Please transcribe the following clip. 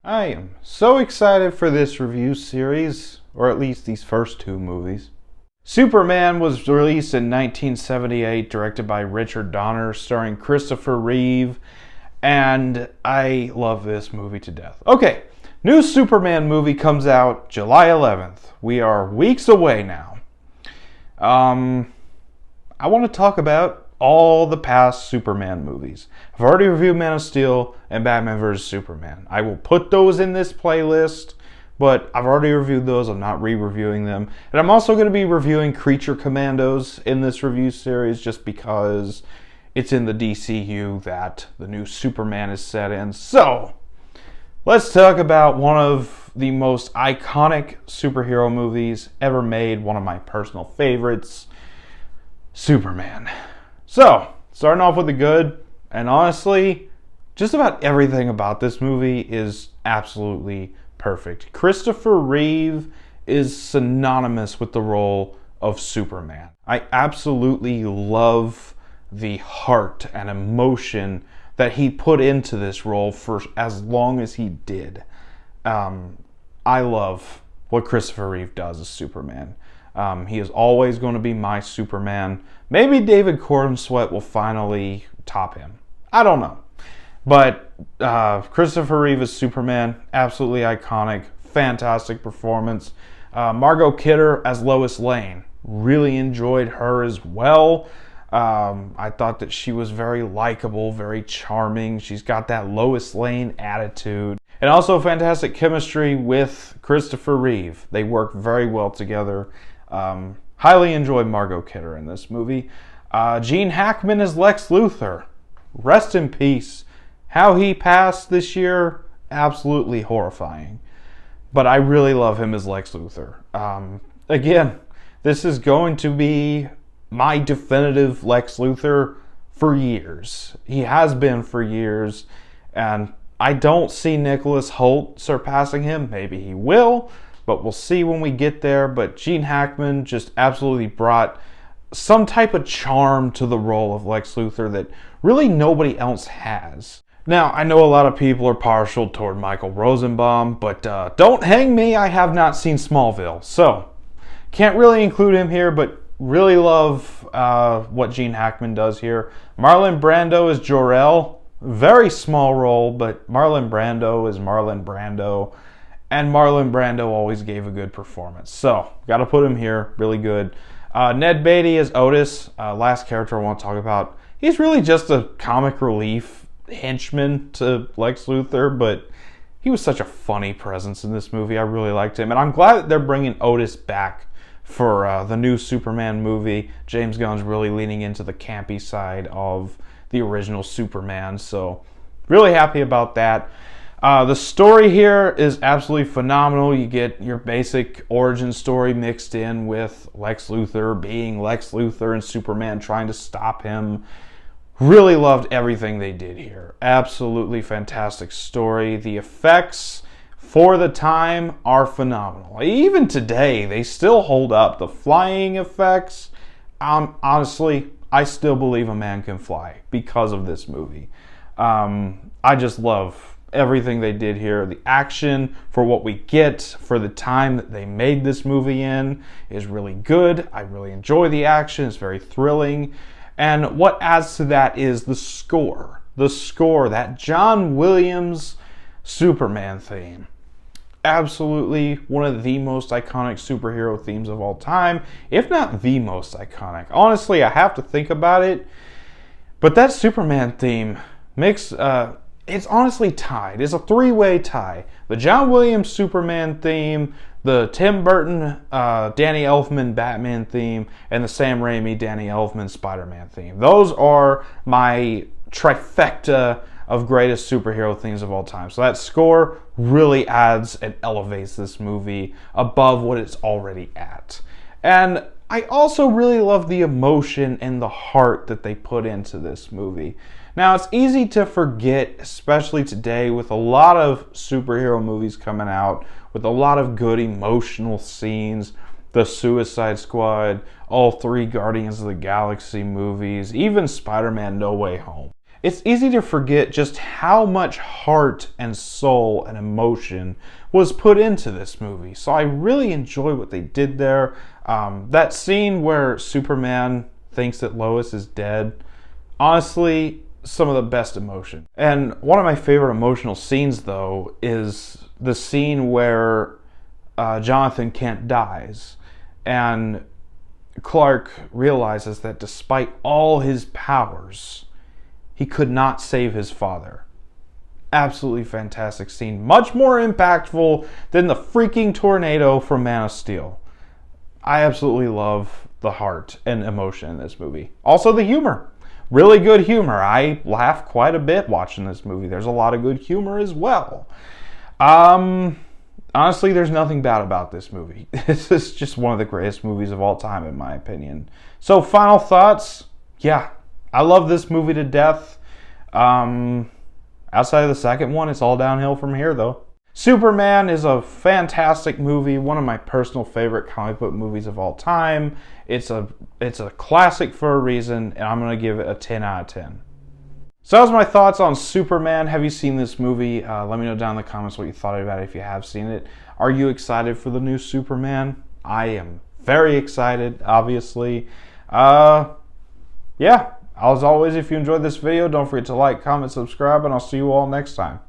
I am so excited for this review series, or at least these first two movies. Superman was released in 1978, directed by Richard Donner, starring Christopher Reeve, and I love this movie to death. Okay, new Superman movie comes out July 11th. We are weeks away now. I want to talk about all the past Superman movies. I've already reviewed Man of Steel and Batman vs. Superman. I will put those in this playlist, but I've already reviewed those. I'm not re-reviewing them. And I'm also going to be reviewing Creature Commandos in this review series just because it's in the DCU that the new Superman is set in. So, let's talk about one of the most iconic superhero movies ever made, one of my personal favorites, Superman. So, starting off with the good, and honestly, just about everything about this movie is absolutely perfect. Christopher Reeve is synonymous with the role of Superman. I absolutely love the heart and emotion that he put into this role for as long as he did. I love what Christopher Reeve does as Superman. He is always going to be my Superman. Maybe David Corenswet will finally top him. I don't know. But Christopher Reeve as Superman, absolutely iconic, fantastic performance. Margot Kidder as Lois Lane, really enjoyed her as well. I thought that she was very likable, very charming. She's got that Lois Lane attitude. And also fantastic chemistry with Christopher Reeve. They work very well together. Highly enjoyed Margot Kidder in this movie. Gene Hackman as Lex Luthor. Rest in peace. How he passed this year, absolutely horrifying. But I really love him as Lex Luthor. Again, this is going to be my definitive Lex Luthor for years. He has been for years, and I don't see Nicholas Hoult surpassing him. Maybe he will, but we'll see when we get there. But Gene Hackman just absolutely brought some type of charm to the role of Lex Luthor that really nobody else has. Now, I know a lot of people are partial toward Michael Rosenbaum, but don't hang me, I have not seen Smallville. So, can't really include him here, but really love what Gene Hackman does here. Marlon Brando is Jor-El. Very small role, but Marlon Brando is Marlon Brando. And Marlon Brando always gave a good performance. So, got to put him here. Really good. Ned Beatty is Otis. Last character I want to talk about. He's really just a comic relief henchman to Lex Luthor, but he was such a funny presence in this movie. I really liked him. And I'm glad that they're bringing Otis back for the new Superman movie. James Gunn's really leaning into the campy side of the original Superman, so really happy about that. The story here is absolutely phenomenal. You get your basic origin story mixed in with Lex Luthor being Lex Luthor and Superman trying to stop him. Really loved everything they did here. Absolutely fantastic story. The effects for the time are phenomenal. Even today, they still hold up. The flying effects, honestly, I still believe a man can fly because of this movie. I just love everything they did here. The action for what we get for the time that they made this movie in is really good. I really enjoy the action. It's very thrilling. And what adds to that is the score. The score, that John Williams Superman theme. Absolutely one of the most iconic superhero themes of all time, if not the most iconic. Honestly, I have to think about it, but that Superman theme makes, it's honestly tied. It's a three-way tie. The John Williams Superman theme, the Tim Burton, Danny Elfman Batman theme, and the Sam Raimi, Danny Elfman Spider-Man theme. Those are my trifecta of greatest superhero themes of all time. So that score really adds and elevates this movie above what it's already at. And I also really love the emotion and the heart that they put into this movie. Now, it's easy to forget, especially today with a lot of superhero movies coming out, with a lot of good emotional scenes, the Suicide Squad, all three Guardians of the Galaxy movies, even Spider-Man No Way Home. it's easy to forget just how much heart and soul and emotion was put into this movie. So I really enjoy what they did there. That scene where Superman thinks that Lois is dead, honestly, some of the best emotion. And one of my favorite emotional scenes, though, is the scene where Jonathan Kent dies, and Clark realizes that despite all his powers, he could not save his father. Absolutely fantastic scene. Much more impactful than the freaking tornado from Man of Steel. I absolutely love the heart and emotion in this movie. Also the humor. Really good humor. I laugh quite a bit watching this movie. There's a lot of good humor as well. Honestly, there's nothing bad about this movie. This is just one of the greatest movies of all time, in my opinion. So, final thoughts. Yeah, I love this movie to death. Outside of the second one, it's all downhill from here, though. Superman is a fantastic movie, one of my personal favorite comic book movies of all time. It's a classic for a reason, and I'm going to give it a 10 out of 10. So that was my thoughts on Superman. Have you seen this movie? Let me know down in the comments what you thought about it if you have seen it. Are you excited for the new Superman? I am very excited, obviously. Yeah, as always, if you enjoyed this video, don't forget to like, comment, subscribe, and I'll see you all next time.